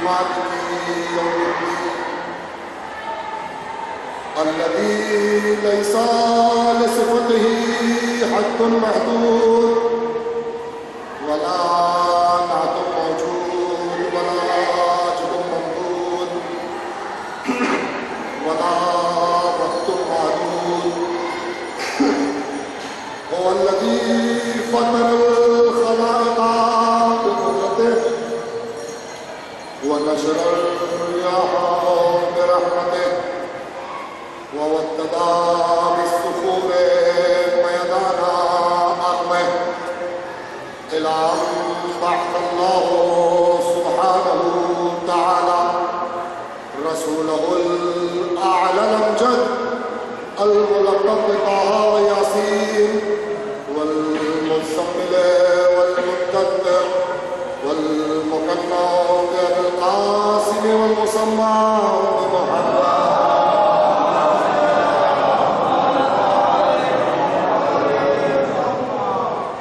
مالك يوم الدين الذي ليس لصفته حد محدود ولا نعت موجود ولا أجل ممدود ولا وقت معدود هو الذي فطر الخلائق بقدرته ونشر الرياح برحمته وودد بالصخور ميدان أرضه إلى أن بعث الله سبحانه تعالى رسوله الأعلى الأمجد الملقب بطه وياسين والمزمل والمدثر والمكنى بالقاسم والمسمى بمحمد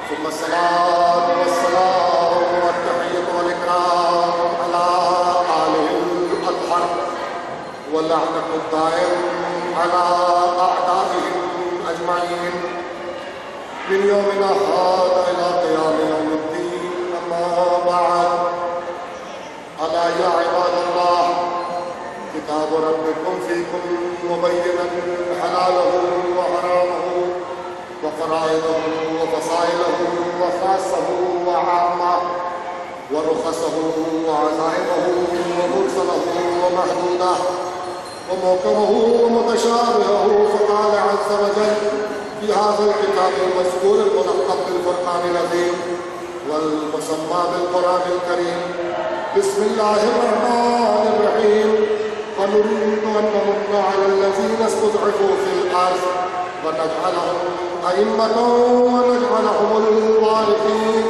ثم الصلاة والسلام والتحية والإكرام على آله الأطهر واللعنة الدائم على أعدائهم أجمعين من يومنا هذا إلى قيام يوم الدين. أما بعد، ألا يا عباد الله، كتاب ربكم فيكم مبينا حلاله وحرامه وفرائضه وفصائله وخاصه وعامه ورخصه وعزائمه ومرسله ومحدوده ومحكمه ومتشابهه. فقال عز وجل في هذا الكتاب المذكور الملقب بالفرقان العظيم والمسمى بالقرآن الكريم: بسم الله الرحمن الرحيم. فنريد أن نمن على الذين استضعفوا في الأرض ونجعلهم أئمة ونجعلهم الوارثين.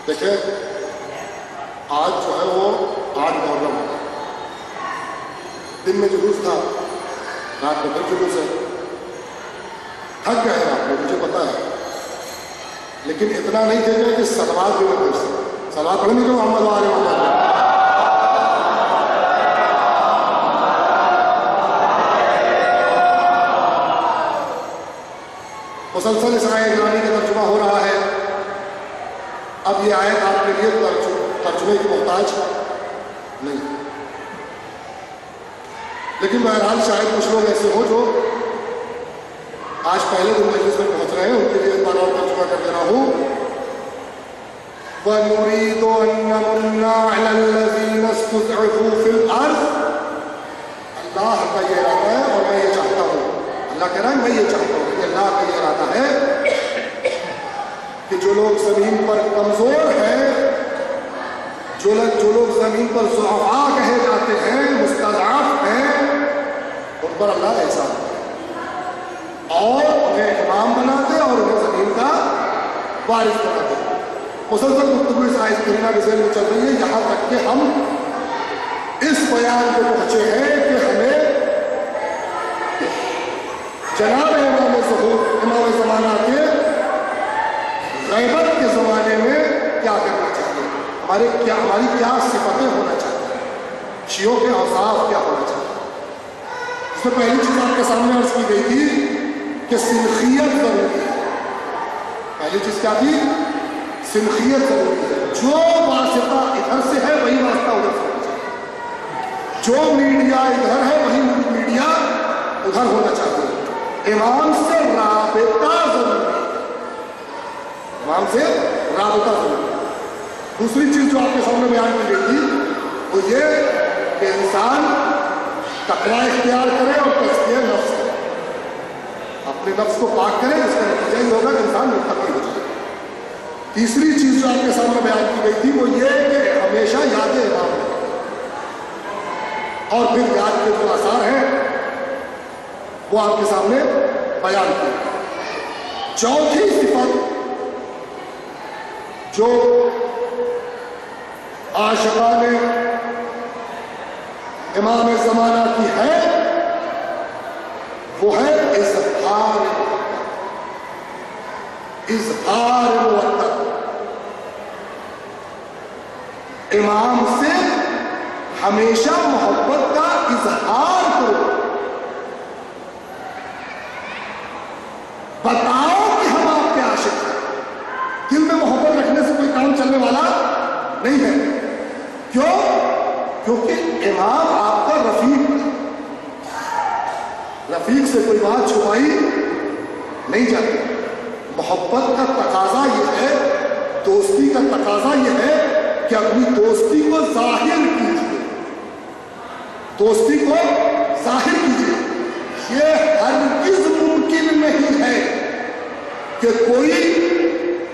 دیکھیں، آج جو ہے وہ 8 محرم دن میں جلوس تھا، رات میں پھر جلوس ہے. تھک گئے آپ لوگ، مجھے پتا ہے، لیکن اتنا نہیں تھے کہ صلوات بھی نہ پڑھ سکتے. صلوات پڑھیں گے جو محمد والے محمد. مسلسل اس آیت گرامی کا ترجمہ ہو رہا ہے. اب یہ آیت آپ کے لیے ترجمے کی محتاج نہیں، لیکن بہرحال شاید کچھ لوگ ایسے ہو جو آج پہلے دن مجلس میں پہنچ رہے ہیں، ان کے لیے ایک بار اور ترجمہ کر دے رہا ہوں. وَنُرِيدُ أَن نَّمُنَّ عَلَى الَّذِينَ اسْتُضْعِفُوا فِي الْأَرْضِ. اللہ کا یہ ارادہ ہے اور میں یہ چاہتا ہوں، اللہ کہہ رہا ہے میں یہ چاہتا ہوں کہ اللہ کا یہ ارادہ ہے کہ جو لوگ زمین پر کمزور ہیں، جو لوگ زمین پر ضعفاء کہے جاتے ہیں، مستضعف ہیں، ان پر اللہ احسان کرے اور انہیں امام بنا دے اور انہیں زمین کا وارث بنا دے. مسلسل گفتگو اس آیت کریمہ کے ذیل میں چل رہی ہے، یہاں تک کہ ہم اس بیان پہ پہنچے ہیں کہ ہمیں جناب امام ظہور، امام زمانہ کے غیبت کے زمانے میں کیا کرنا چاہیے، ہماری کیا صفتیں ہونا چاہیے، شیعوں کے اوصاف کیا ہونا چاہیے. اس میں پہلی چیز آپ کے سامنے عرض کی گئی تھی کہ سنخیت ضروری ہے. پہلی چیز کیا تھی؟ سنخیت ضروری ہے. جو واسطہ ادھر سے ہے وہی واسطہ ادھر سے ہونا چاہیے، جو میڈیا ادھر ہے وہی میڈیا ادھر ہونا چاہیے. امام سے رابطہ ضروری ہے، امام سے رابطہ ضروری ہے. دوسری چیز جو آپ کے سامنے بیان کی گئی تھی وہ یہ کہ انسان تقویٰ اختیار کرے اور تزکیہ نفس کرے، اپنے نفس کو پاک کرے، اس کا نتیجہ یہ ہوگا کہ انسان متقی ہو جائے. تیسری چیز جو آپ کے سامنے بیان کی گئی تھی وہ یہ کہ ہمیشہ یاد امام رکھیں اور پھر یاد کے جو آثار ہیں وہ آپ کے سامنے بیان کی. چوتھی صفت جو عاشقان امام زمانہ کی ہے وہ ہے اظہار محبت. اظہار موت، امام سے ہمیشہ محبت کا اظہار کرو، بتاؤ کہ ہم آپ کے عاشق ہیں۔ دل میں محبت رکھنے سے کوئی کام چلنے والا نہیں ہے۔ کیوں؟ کیونکہ امام آپ کا رفیق ہے، رفیق سے کوئی بات چھپائی نہیں جاتی۔ محبت کا تقاضا یہ ہے، دوستی کا تقاضا یہ ہے کہ اپنی دوستی کو ظاہر کیجیے، دوستی کو ظاہر کیجیے۔ یہ ہرگز ممکن نہیں ہے کہ کوئی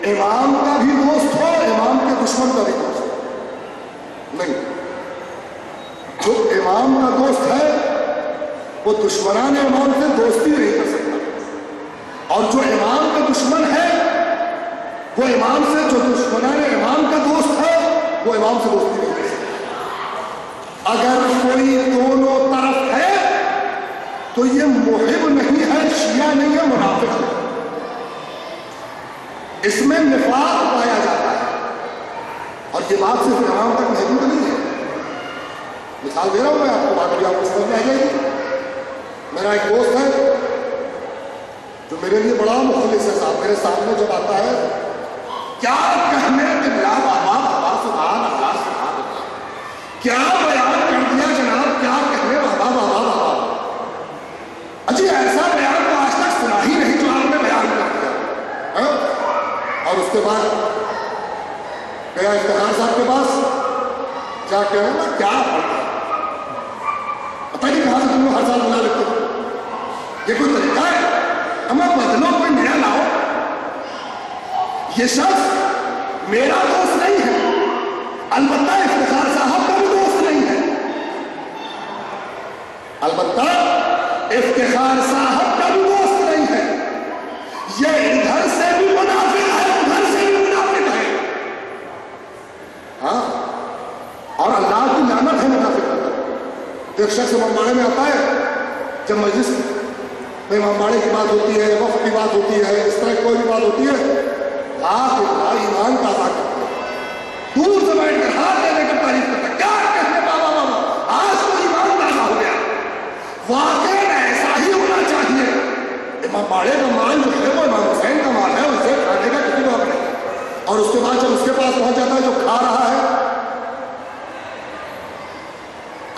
امام کا بھی دوست ہو، امام کے دشمن کا بھی دوست ہو، نہیں۔ جو امام کا دوست ہے وہ دشمنان امام سے دوستی نہیں کر سکتا، اور جو امام کا دشمن ہے وہ امام سے، جو دشمنان امام کا دوست ہے وہ امام سے دوستی نہیں کر سکتا۔ اگر کوئی دونوں طرف ہے تو یہ محب نہیں ہے، شیعہ نہیں ہے، منافق ہے، اس میں نفاق پایا جاتا ہے۔ اور یہ بات صرف امام تک محدود نہیں ہے۔ مثال دے رہا ہوں میں آپ کو، بات بھی آپ کو سمجھ میں آ جائے گی۔ میرا ایک دوست ہے جو میرے لیے بڑا مخلص ہے صاحب، میرے سامنے جب آتا ہے کیا کہنے قبلہ بابا بابا سبحان اللہ سبحان اللہ، کیا بیان کر دیا جناب، کیا کہنے بابا بابا بابا، اجی ایسا بیان تو آج تک سنا ہی نہیں جو آپ نے بیان کر دیا۔ اور اس کے بعد گیا افتخار صاحب کے پاس، کیا کہنا نا، کیا پڑھتا پتہ نہیں کہاں سے تم لوگ ہر سال بنا لیتے ہو، یہ کوئی طریقہ ہے؟ اما بدلو، کوئی نیا لاؤ۔ یہ شخص میرا دوست نہیں ہے، البتہ افتخار صاحب کا بھی دوست نہیں ہے، البتہ افتخار صاحب کا بھی دوست نہیں ہے۔ یہ ادھر سے بھی منافق ہے، ادھر سے بھی منافق ہے، ہاں، اور اللہ کی لعنت ہے منافق کا۔ ایک شخص امام میں آتا ہے، جب مجلس میں امام باڑے کی بات ہوتی ہے، وقت کی بات ہوتی ہے، اس طرح کوئی بھی بات ہوتی ہے، ایمان کا ادا کرتا ہے، دور سے بیٹھ کر ہاتھ دینے کی تعریف کرتا ہے، کیا کہنے بابا بابا، آج تو ایمان تازہ ہو گیا۔ واقعی ایسا ہی ہونا چاہیے۔ امام باڑے کا مال جو ہے وہ امام حسین کا مال ہے، اسے کھانے کا کسی کو نہیں۔ اور اس کے بعد جب اس کے پاس پہنچ جاتا ہے جو کھا رہا ہے،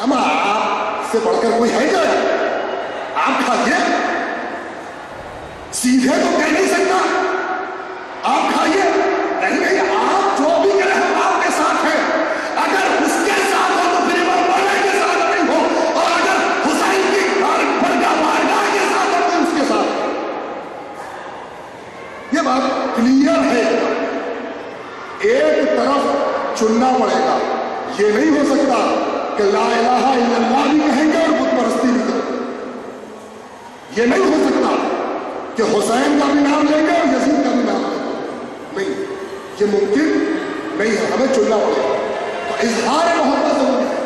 اما آپ سے بڑھ کر کوئی ہے کیا؟ آپ کھائیے، سیدھے تو کہہ نہیں سکتا آپ کھائیے، نہیں، آپ جو بھی کریں ہم آپ کے ساتھ ہیں۔ اگر اس کے ساتھ ہو تو پھر امام باڑے کے ساتھ نہیں ہو، اور اگر حسین کی بارگاہ کے ساتھ ہو تو اس کے ساتھ۔ یہ بات کلیئر ہے، ایک طرف چننا پڑے گا۔ یہ نہیں ہو سکتا کہ لا الہ الا اللہ بھی کہیں گے اور بت پرستی بھی کریں گے، یہ نہیں ہو سکتا کہ حسین کا بھی نام لیں گے اور یزید کا بھی نام لیں گے، نہیں، یہ ممکن نہیں ہے، ہمیں چننا پڑے گا۔ تو اظہار محبت ضروری ہے،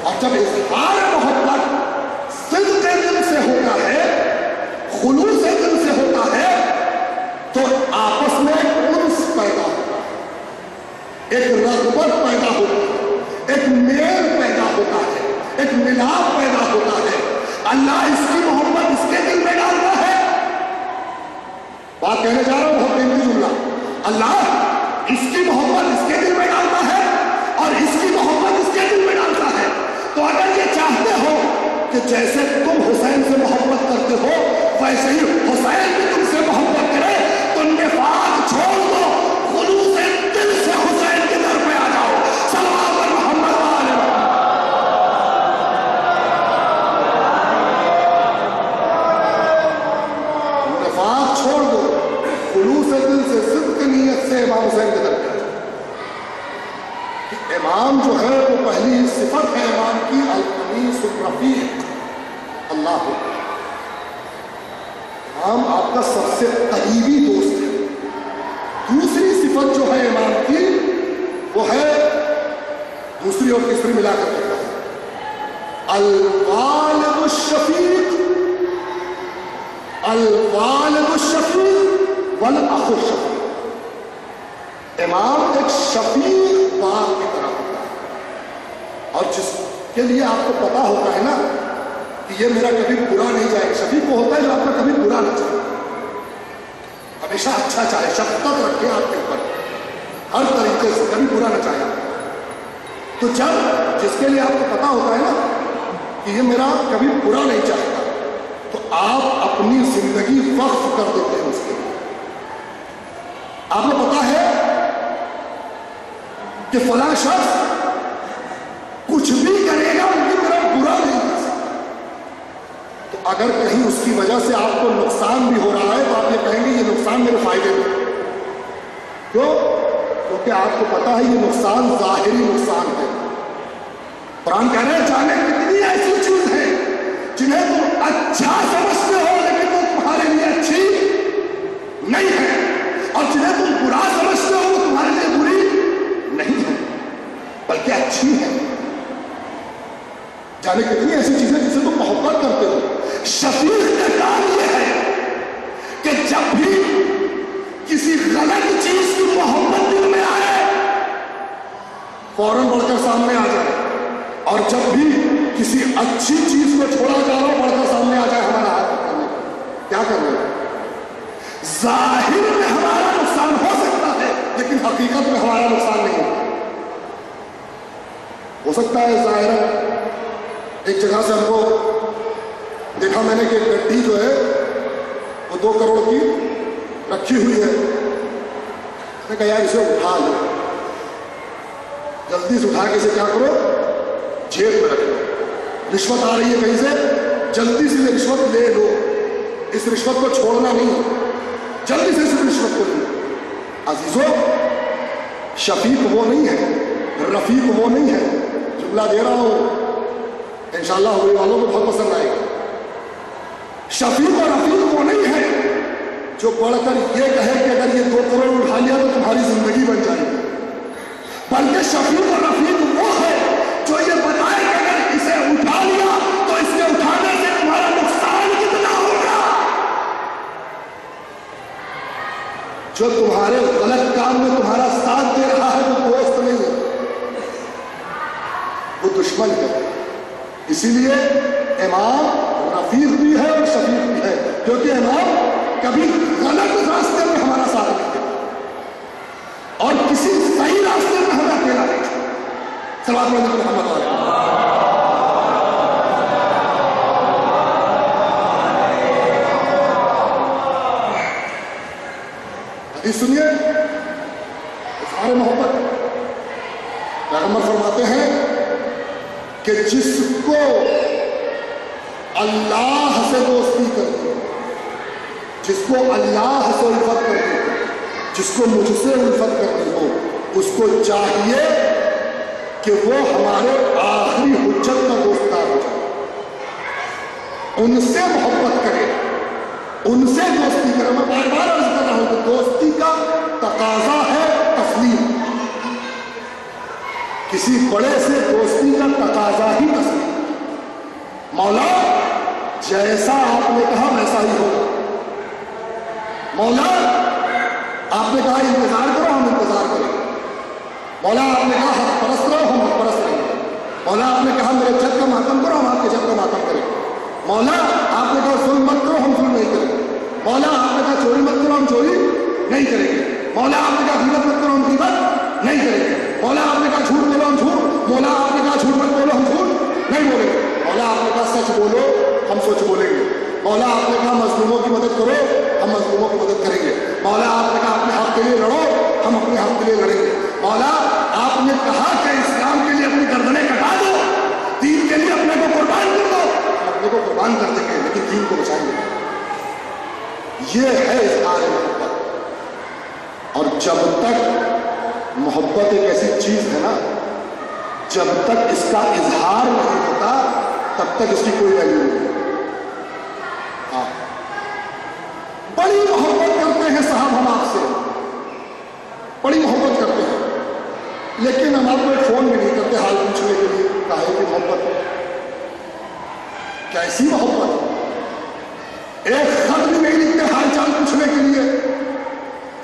اور جب اظہار محبت صدق دل سے ہوتا ہے، خلوص دل سے ہوتا ہے، تو آپس میں انس پیدا ہوتا ہے، ایک رغبت پیدا ہوتی ہے، ایک میل پیدا ہوتا ہے، ایک ملاپ پیدا ہوتا ہے۔ اللہ اس کی محبت اس کے دل میں ڈالتا ہے۔ بات کہنے جا رہا ہوں، بہت قیمتی جملہ، اللہ اس کی محبت اس کے دل میں ڈالتا ہے اور اس کی محبت اس کے دل میں ڈالتا ہے۔ تو اگر یہ چاہتے ہو کہ جیسے تم حسین سے محبت کرتے ہو ویسے ہی حسین بھی تم سے محبت کرے، تو نفاق چھوڑ دو، خلوص دل سے حسین کے در پہ آ جاؤ۔ صلوات محمد والے نفاق چھوڑ دو، خلوص دل سے، صدق نیت سے امام حسین کے در پہ آ جاؤ۔ امام جو ہے وہ پہلی صفت ہے امام کی، القمیص الرفیق، اللہ ہو، امام آپ کا سب سے قریبی دوست ہے۔ دوسری صفت جو ہے امام کی وہ ہے، دوسری اور تیسری ملا کر دیکھا ہے، الوالد الشفیق، الوالد الشفیق والأخ الشفيق. امام ایک شفیق باپ کی طرح ہوتا ہے، اور جس کے لیے آپ کو پتا ہوتا ہے نا کہ یہ میرا کبھی برا نہیں چاہے. شفیق کو ہوتا ہے جو آپ کا کبھی برا نہ چاہے، ہمیشہ اچھا چاہے، شفقت رکھے آپ کے اوپر ہر طریقے سے، کبھی برا نہ چاہے. تو جب جس کے لیے آپ کو پتا ہوتا ہے نا کہ یہ میرا کبھی برا نہیں چاہتا، تو آپ اپنی زندگی وقف کر دیتے ہیں اس کے لیے. آپ کو پتا ہے کہ فلاں شخص کچھ بھی کرے گا لیکن میرا برا نہیں کر سکتا، تو اگر کہیں اس کی وجہ سے آپ کو نقصان بھی ہو رہا ہے تو آپ یہ کہیں گے یہ نقصان میرے فائدے میں. کیوں؟ کیونکہ آپ کو پتا ہے یہ نقصان ظاہری نقصان ہے. قرآن کہہ رہے ہیں جانے کتنی ایسی چیز ہے جنہیں تم اچھا سمجھتے ہو لیکن وہ تمہارے لیے اچھی نہیں ہے، اور جنہیں تم برا سمجھتے ہو وہ تمہارے لیے بری نہیں ہے بلکہ اچھی ہے. جانے کتنی ایسی چیزیں جسے تم محبت کرتے ہو. شفیق کا کام یہ ہے کہ جب بھی کسی غلط چیز کی محبت دل میں آئے فوراً بڑھ کر سامنے آ جائے، اور جب بھی کسی اچھی چیز کو چھوڑا جا رہا ہو بڑھ کر سامنے آ جائے ہمارا ہاتھ پکڑنے کو. کیا کر رہے ہیں؟ ظاہر میں ہمارا نقصان ہو سکتا ہے لیکن حقیقت میں ہمارا نقصان نہیں ہو سکتا ہے. ظاہر ایک جگہ سے ہم کو دیکھا میں نے کہ گڈی جو ہے وہ 2 کروڑ کی رکھی ہوئی ہے. میں نے کہا یار اسے اٹھا لو، جلدی سے اٹھا کے اسے کیا کرو جیب میں رکھو. رشوت آ رہی ہے کہیں سے، جلدی سے یہ رشوت لے لو. اس رشوت کو چھوڑنا نہیں، جلدی سے اس رشوت کو لو. عزیزو، شفیق وہ نہیں ہے، رفیق وہ نہیں ہے. جملہ دے رہا ہوں انشاءاللہ ہوئی والوں کو بہت پسند آئے گا. شفیق اور رفیق وہ نہیں ہے جو پڑھ کر یہ کہے کہ اگر یہ 2 کروڑ اٹھا لیا تو تمہاری زندگی بن جائے گی، بلکہ شفیق اور رفیق وہ ہے جو یہ بتائے کہ اگر اسے اٹھا لیا تو اس کے اٹھانے سے تمہارا نقصان کتنا ہوگا. جو تمہارے غلط کام میں تمہارا ساتھ دے رہا ہے وہ دوست نہیں ہے، وہ دشمن ہے. اسی لیے امام رفیق بھی ہے اور شفیق بھی ہے، کیونکہ امام کبھی غلط راستے میں ہمارا ساتھ نہیں دیتا اور کسی صحیح راستے میں ہمیں اکیلا نہیں چھوڑتا. صلوات محمد علیہ. حدیث سنیے، اظہار محبت. پیغمبر فرماتے ہیں کہ جس کو اللہ سے دوستی کرتی ہو، جس کو اللہ سے الفت کرتی ہو، جس کو مجھ سے الفت کرتی ہو، اس کو چاہیے کہ وہ ہمارے آخری حجت کا دوستدار ہو جائے، ان سے محبت کرے، ان سے دوستی کرے. میں بار بار عرض کر رہا ہوں کہ دوستی کا تقاضا ہے تسلیم. کسی بڑے سے دوستی کا تقاضا ہی تسلیم. مولا جیسا آپ نے کہا ویسا ہی ہوگا. مولا آپ نے کہا انتظار کرو ہم انتظار کریں. مولا آپ نے کہا حق پرست رہو ہم حق پرست رہیں گے. مولا آپ نے کہا میرے جد کا ماتم کرو ہم آپ کے جد کا ماتم کریں. مولا آپ نے کہا ظلم مت کرو ہم ظلم نہیں کریں گے. مولا آپ نے کہا چوری مت کرو ہم چوری نہیں کریں گے. مولا آپ نے کہا غیبت مت کرو ہم غیبت نہیں کریں گے. مولا آپ نے کہا جھوٹ بولو ہم جھوٹ، مولا آپ نے کہا جھوٹ مت بولو ہم جھوٹ نہیں بولیں گے. مولا آپ نے کہا سچ بولو ہم سچ بولیں گے. مولا آپ نے کہا مظلوموں کی مدد کرو ہم مظلوموں کی مدد کریں گے. مولا آپ نے کہا اپنے حق کے لیے لڑو ہم اپنے حق کے لیے لڑیں گے. مولا آپ نے کہا کہ اسلام کے لیے اپنی گردنیں کٹا دو، دین کے لیے اپنے کو قربان کر دو، اپنے کو قربان کر دیں گے لیکن دین کو بچائیں گے. یہ ہے اظہار محبت. اور جب تک محبت ایک ایسی چیز ہے نا، جب تک اس کا اظہار نہیں ہوتا تب تک اس کی کوئی ویلیو نہیں. ہاں بڑی محبت کرتے ہیں صاحب ہم آپ سے، بڑی محبت کرتے ہیں، لیکن ہم آپ کو ایک فون بھی نہیں کرتے حال پوچھنے کے لیے. کاہے کی محبت؟ کیسی محبت؟ ایک خط بھی نہیں لکھتے حال چال پوچھنے کے لیے.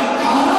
18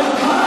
18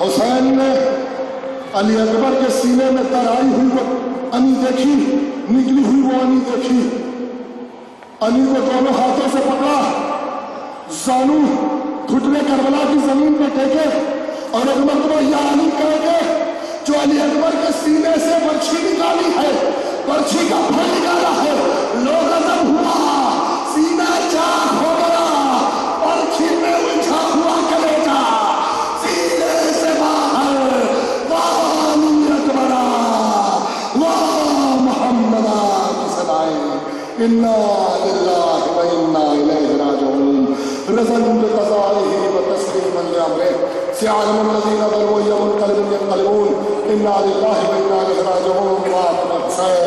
حسین نے علی اکبر کے سینے میں ترائی ہوئی وہ انی دیکھی، نکلی ہوئی وہ انی دیکھی، انی کو دونوں ہاتھوں سے پکڑا، زانو گھٹنے کربلا کی زمین پہ ٹیکے اور ایک مرتبہ یا علی کہہ کے جو علی اکبر کے سینے سے برچھی نکالی ہے، برچھی کا پھل نکالا ہے، لوگ غضب ہوا، سینہ چاک ہو گیا، برچھی میں الجھا ہوا کلیجہ سینے سے باہر، واہ علی اکبر واہ محمد کی صدائیں، انا للہ و انا الیہ راجعون، رضن بقضائہ و تسلیما لامرہ، سيعلم الذين ظلموا يوم القلب ينقلبون، انا لله وانا اليه راجعون.